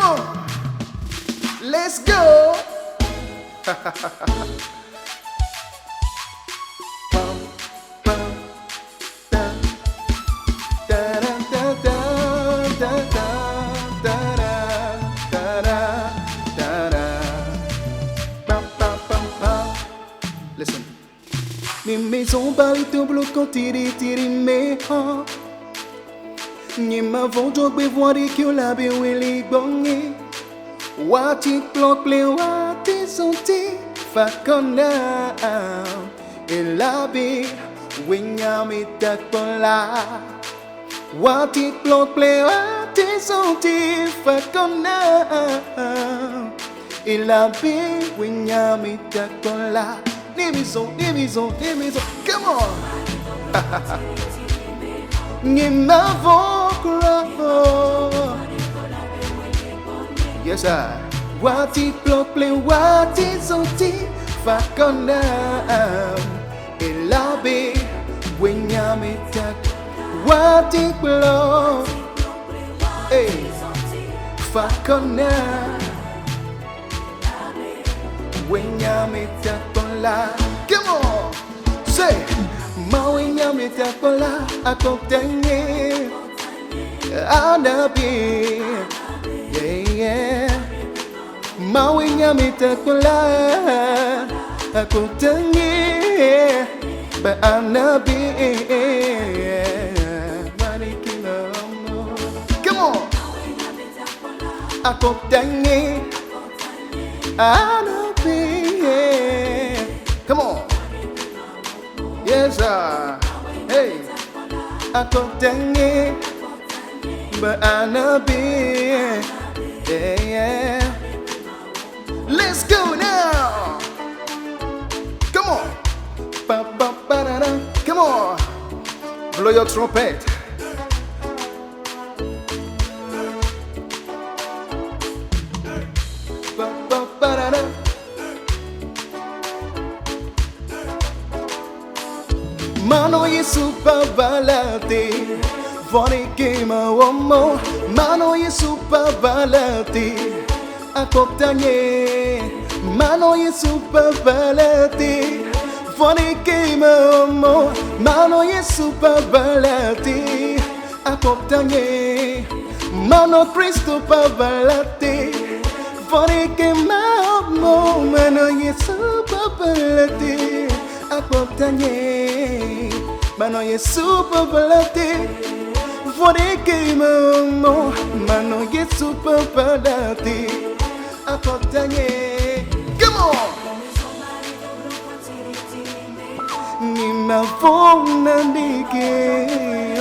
on, let's go. Listen. Mes maisons bali tout bloquant tiri me ha. Ni ma vondo be voir que la be wili bongi. Wati ploncle wati sonti fakona. Et la be winya Ametakpola. Wati ploncle wati sonti fakona. Et la be winya Ametakpola. Division, come on. Nima vokra. Yes, I. Wati play, wati zonti fakona. Elabe, winya Ametakpola. Wati blow. Hey, fakona. Winya Ametakpola. Come on, say, Winya Ametakpola, akontanye, anabi, yeah. Winya Ametakpola, akontanye, but anabi, come on, akontanye, anabi. Come on. Yes, sir. Hey. Akontanye, but anabi. Yeah. Let's go now. Come on. Ba-ba-ba-da-da. Come on. Blow your trumpet. Ba-ba-ba-da-da. Mano Yesu pabalate, vone queima o amor. Mano Yesu pabalate, akontanye. Mano Yesu pabalate, vone queima o amor. Mano Yesu pabalate, akontanye. Mano Cristo pabalate, vone queima o amor. Mano Yesu pabalate, akontanye. Mano Yesu pabalate, vone queima o amor. Mano Yesu pabalate, akontanye. Come on. Ni ma vona nike,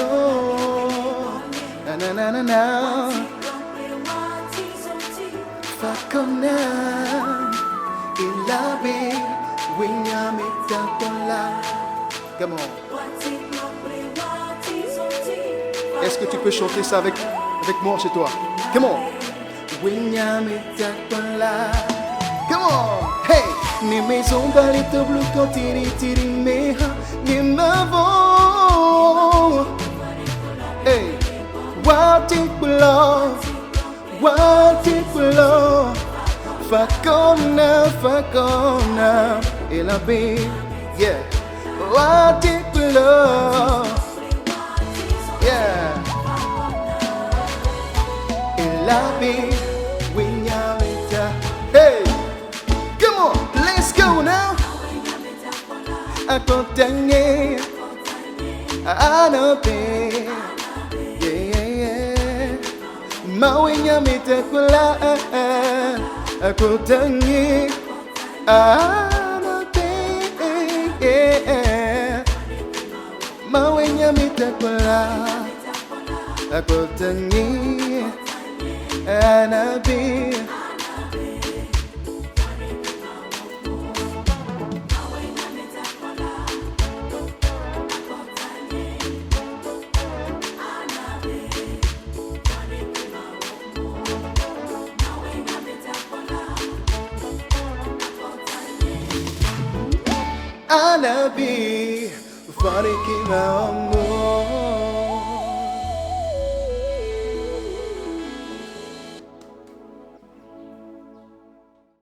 oh, na na na na. Fakona, ilabe, winya Ametakpola. Come on. Est-ce que tu peux chanter ça avec moi chez toi? Come on. Winya Ametakpola. Come on. Hey. Ni maison bali to blue tiri me ha. Ni ma vo. Hey. Wati blow. Fakona, ela be, yeah. Wati blow, yeah. Ela be, winya Ametakpola. Hey, come on, let's go now. Akontanye, anabe. Winya Ametakpola, akontanye, anabi. Winya Ametakpola, akontanye, anabi. Anabi, vone queima o amor.